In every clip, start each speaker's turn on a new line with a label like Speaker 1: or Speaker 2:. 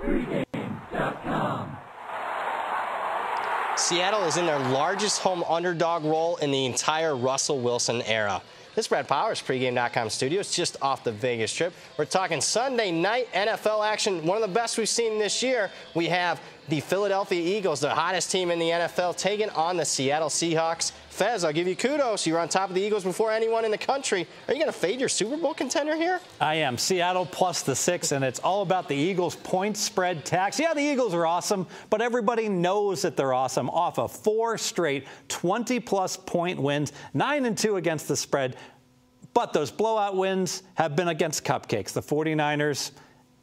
Speaker 1: Pregame.com.
Speaker 2: Seattle is in their largest home underdog role in the entire Russell Wilson era. This is Brad Powers, Pregame.com studios, just off the Vegas Strip. We're talking Sunday night NFL action, one of the best we've seen this year. We have the Philadelphia Eagles, the hottest team in the NFL, taking on the Seattle Seahawks. Fez, I'll give you kudos. You were on top of the Eagles before anyone in the country. Are you going to fade your Super Bowl contender here?
Speaker 3: I am. Seattle plus the 6, and it's all about the Eagles' point spread tax. Yeah, the Eagles are awesome, but everybody knows that they're awesome off of 4 straight 20-plus point wins, 9-2 against the spread. But those blowout wins have been against cupcakes. The 49ers,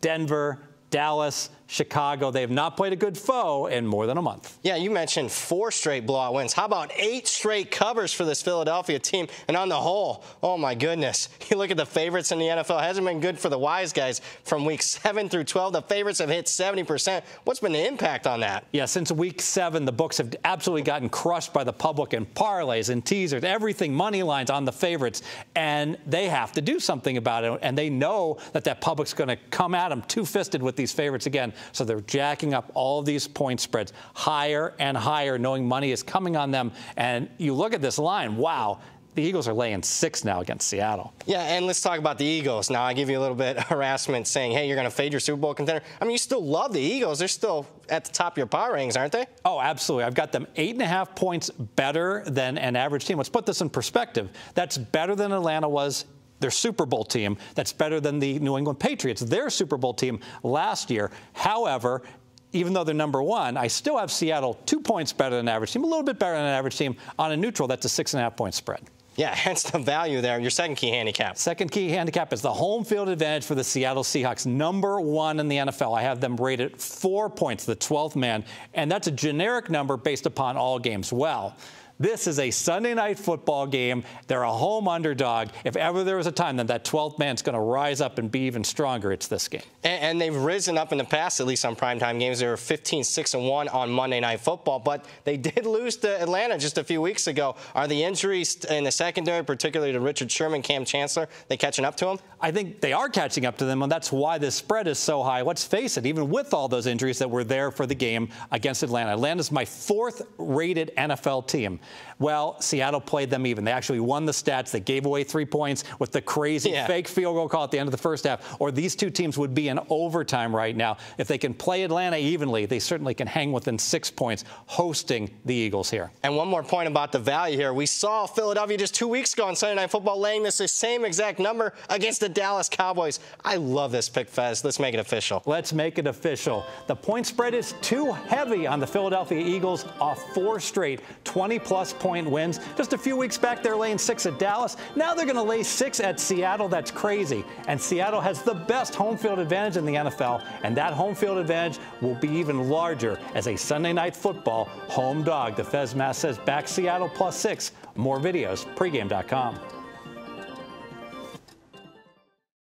Speaker 3: Denver, Dallas, Chicago. They have not played a good foe in more than a month.
Speaker 2: Yeah, you mentioned 4 straight blowout wins. How about 8 straight covers for this Philadelphia team? And on the whole, oh my goodness, you look at the favorites in the NFL. It hasn't been good for the wise guys from week 7 through 12. The favorites have hit 70%. What's been the impact on that?
Speaker 3: Yeah, since week 7, the books have absolutely gotten crushed by the public in parlays and teasers, everything, money lines on the favorites. And they have to do something about it. And they know that that public's going to come at them two-fisted with these favorites again. So they're jacking up all of these point spreads higher and higher, knowing money is coming on them. And you look at this line, wow, the Eagles are laying 6 now against Seattle.
Speaker 2: Yeah, and let's talk about the Eagles. Now, I give you a little bit of harassment saying, hey, you're going to fade your Super Bowl contender. I mean, you still love the Eagles. They're still at the top of your power ratings, aren't they?
Speaker 3: Oh, absolutely. I've got them 8.5 points better than an average team. Let's put this in perspective. That's better than Atlanta was, their Super Bowl team. That's better than the New England Patriots, their Super Bowl team last year. However, even though they're number 1, I still have Seattle 2 points better than an average team, a little bit better than an average team. On a neutral, that's a 6.5 point spread.
Speaker 2: Yeah, hence the value there. Your second key handicap.
Speaker 3: Second key handicap is the home field advantage for the Seattle Seahawks, number 1 in the NFL. I have them rated 4 points, the 12th man, and that's a generic number based upon all games. Well, this is a Sunday night football game. They're a home underdog. If ever there was a time that 12th man's going to rise up and be even stronger, it's this game.
Speaker 2: And they've risen up in the past, at least on primetime games. They were 15-6-1 on Monday Night Football, but they did lose to Atlanta just a few weeks ago. Are the injuries in the secondary, particularly to Richard Sherman, Cam Chancellor, they catching up to them?
Speaker 3: I think they are catching up to them, and that's why this spread is so high. Let's face it, even with all those injuries that were there for the game against Atlanta. Atlanta's my 4th rated NFL team. Well, Seattle played them even. They actually won the stats. They gave away 3 points with the crazy fake field goal call at the end of the first half. Or these two teams would be in overtime right now. If they can play Atlanta evenly, they certainly can hang within 6 points hosting the Eagles here.
Speaker 2: And one more point about the value here. We saw Philadelphia just 2 weeks ago on Sunday Night Football laying this same exact number against the Dallas Cowboys. I love this pick, Fez. Let's make it official.
Speaker 3: Let's make it official. The point spread is too heavy on the Philadelphia Eagles off 4 straight 20-plus point wins. Just a few weeks back, they're laying 6 at Dallas. Now they're going to lay 6 at Seattle. That's crazy. And Seattle has the best home field advantage in the NFL, and that home field advantage will be even larger as a Sunday Night Football home dog. The Fez Mass says back Seattle plus 6. More videos, pregame.com.